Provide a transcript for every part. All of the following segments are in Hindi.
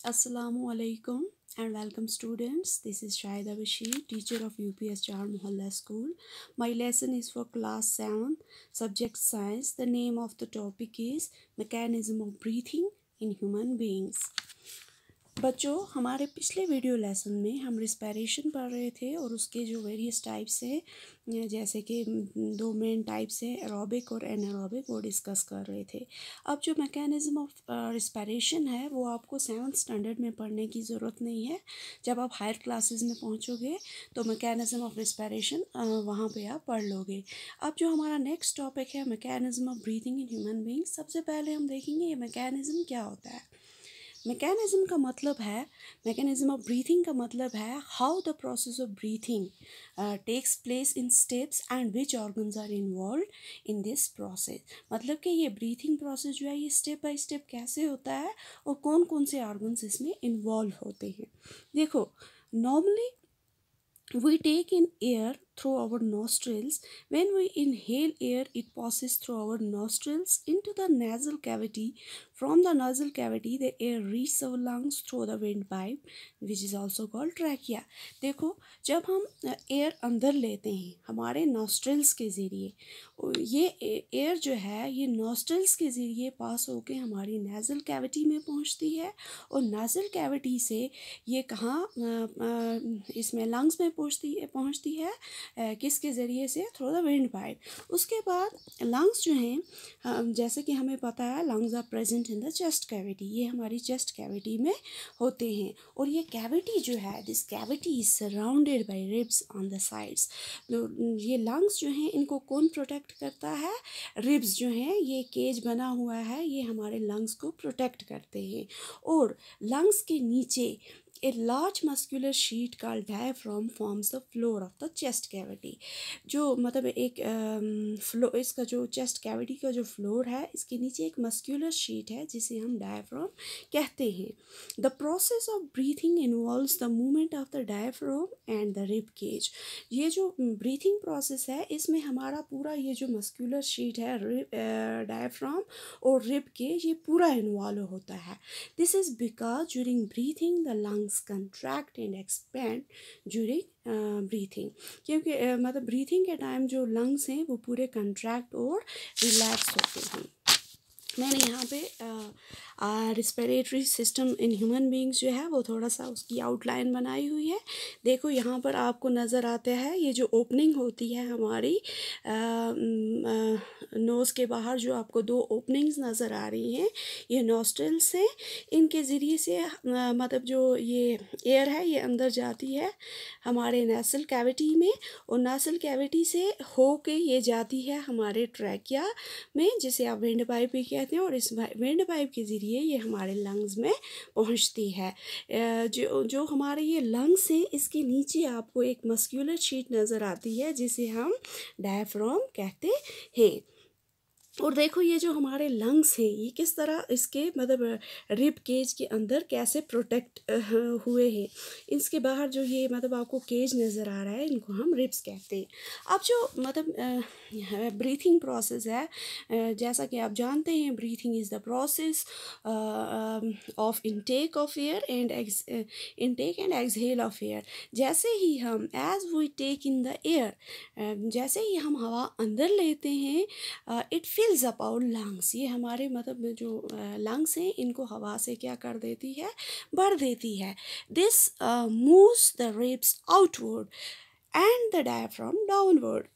Assalamu alaikum and welcome students. This is Shahida Bashir, teacher of UPS Char Mohalla School. My lesson is for class 7, subject science. The name of the topic is mechanism of breathing in human beings. बच्चों, हमारे पिछले वीडियो लेसन में हम रिस्पिरेशन पढ़ रहे थे और उसके जो वेरियस टाइप्स हैं जैसे कि दो मेन टाइप्स हैं एरोबिक और एनारोबिक, वो डिस्कस कर रहे थे। अब जो मैकेनिज़्म ऑफ रिस्पिरेशन है वो आपको 7th स्टैंडर्ड में पढ़ने की ज़रूरत नहीं है। जब आप हायर क्लासेस में पहुंचोगे तो मैकेनिज़्म ऑफ रिस्पिरेशन वहाँ पे आप पढ़ लोगे। अब जो हमारा नेक्स्ट टॉपिक है mechanism of breathing in human beings, सबसे पहले हम देखेंगे ये मैकेनिज़्म क्या होता है। मैकेनिज़्म का मतलब है, मैकेनिज़्म ऑफ ब्रीथिंग का मतलब है how the process of breathing takes place in steps and which organs are involve in this process. मतलब कि ये ब्रीथिंग प्रोसेस जो है ये स्टेप बाय स्टेप कैसे होता है और कौन कौन से ऑर्गन्स इसमें इन्वॉल्व होते हैं। देखो, normally we take in air through our nostrils. When we inhale air, it passes through our nostrils into the nasal cavity. From the nasal cavity, the air reaches our lungs through the windpipe, which is also called trachea. देखो, जब हम एयर अंदर लेते हैं हमारे नॉस्ट्रल्स के ज़रिए, ये एयर जो है ये नॉस्ट्रल्स के ज़रिए पास होके हमारी नेज़ल कैविटी में पहुंचती है और नेज़ल कैविटी से ये कहाँ इसमें लंग्स में पहुंचती है किसके ज़रिए से, थ्रू द विंड पाइप। उसके बाद लंग्स जो हैं जैसे कि हमें पता है lungs are present in the chest cavity, ये हमारी चेस्ट कैविटी में होते हैं और ये कैविटी जो है this cavity is surrounded by ribs on the sides. ये लंग्स जो हैं इनको कौन प्रोटेक्ट करता है, रिब्स जो हैं, ये केज बना हुआ है, ये हमारे लंग्स को प्रोटेक्ट करते हैं। और लंग्स के नीचे A large muscular sheet called diaphragm forms the floor of the chest cavity. जो मतलब एक इसका जो चेस्ट कैविटी का जो फ्लोर है इसके नीचे एक मस्कुलर शीट है जिसे हम डायफ्राम कहते हैं। The process of breathing involves the movement of the diaphragm and the rib cage. ये जो ब्रीथिंग प्रोसेस है इसमें हमारा पूरा ये जो मस्कुलर शीट है डायफ्राम और रिब केज ये पूरा इन्वॉल्व होता है। This is because during breathing the lungs contract and expand during breathing, क्योंकि मतलब ब्रीथिंग के टाइम जो लंग्स हैं वो पूरे कंट्रैक्ट और रिलैक्स होते हैं। मैंने यहाँ पे respiratory system in human beings जो है वो थोड़ा सा उसकी आउटलाइन बनाई हुई है। देखो यहाँ पर आपको नज़र आता है ये जो ओपनिंग होती है हमारी नोज़ के बाहर जो आपको दो ओपनिंग्स नज़र आ रही हैं ये नॉस्ट्रल्स हैं, इनके ज़रिए से मतलब जो ये एयर है ये अंदर जाती है हमारे नेसल कैविटी में और नेसल कैविटी से हो के ये जाती है हमारे ट्रैकिया में जिसे आप विंड पाइप भी कहते हैं और इस विंड पाइप के ज़रिए ये हमारे लंग्स में पहुंचती है। जो हमारे ये लंग्स हैं इसके नीचे आपको एक मस्कुलर शीट नज़र आती है जिसे हम डायफ्राम कहते हैं। और देखो ये जो हमारे लंग्स हैं ये किस तरह इसके मतलब रिब केज के अंदर कैसे प्रोटेक्ट हुए हैं। इसके बाहर जो ये मतलब आपको केज नज़र आ रहा है इनको हम रिब्स कहते हैं। अब जो मतलब ब्रीथिंग प्रोसेस है जैसा कि आप जानते हैं breathing is the process of intake of air and intake and exhale of air. जैसे ही हम as we take in the air, जैसे ही हम हवा अंदर लेते हैं it fills up our lungs, ये हमारे मतलब जो लंग्स हैं इनको हवा से क्या कर देती है, भर देती है। This moves the ribs outward and the diaphragm downward.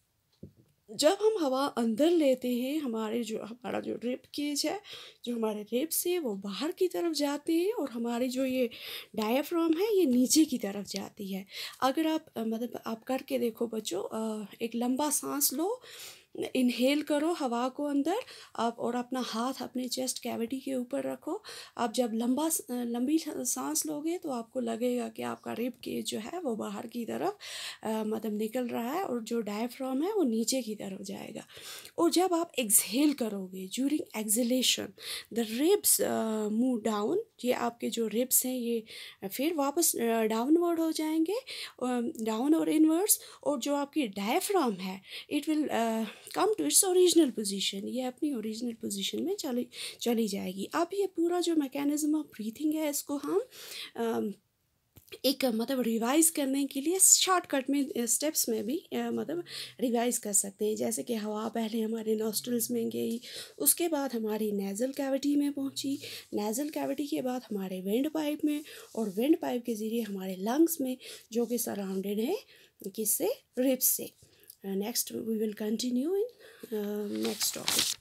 जब हम हवा अंदर लेते हैं हमारा जो रिब केज है, जो हमारे रिब्स हैं वो बाहर की तरफ जाते हैं और हमारी जो ये डायफ्राम है ये नीचे की तरफ जाती है। अगर आप मतलब आप करके देखो बच्चों, एक लंबा सांस लो, इनहेल करो हवा को अंदर आप और अपना हाथ अपने चेस्ट कैविटी के ऊपर रखो। आप जब लंबी सांस लोगे तो आपको लगेगा कि आपका रिब केज जो है वो बाहर की तरफ मतलब निकल रहा है और जो डायफ्राम है वो नीचे की तरफ जाएगा। और जब आप एक्सहेल करोगे during exhalation the ribs move down, ये आपके जो रिब्स हैं ये फिर वापस डाउनवर्ड हो जाएंगे, डाउन और इनवर्ड्स। और जो आपकी डायफ्राम है it will come to its original position, ये अपनी ओरिजिनल पोजीशन में चली जाएगी। अब ये पूरा जो मैकेनिज्म ऑफ ब्रीथिंग है इसको हम एक मतलब रिवाइज़ करने के लिए शॉर्टकट में स्टेप्स में भी मतलब रिवाइज़ कर सकते हैं। जैसे कि हवा पहले हमारे नॉस्ट्रल्स में गई, उसके बाद हमारी नेज़ल कैविटी में पहुंची, नेज़ल कैविटी के बाद हमारे विंड पाइप में, और विंड पाइप के ज़रिए हमारे लंग्स में, जो कि सराउंडेड है किससे, रिब्स से। Next we will continue in next topic.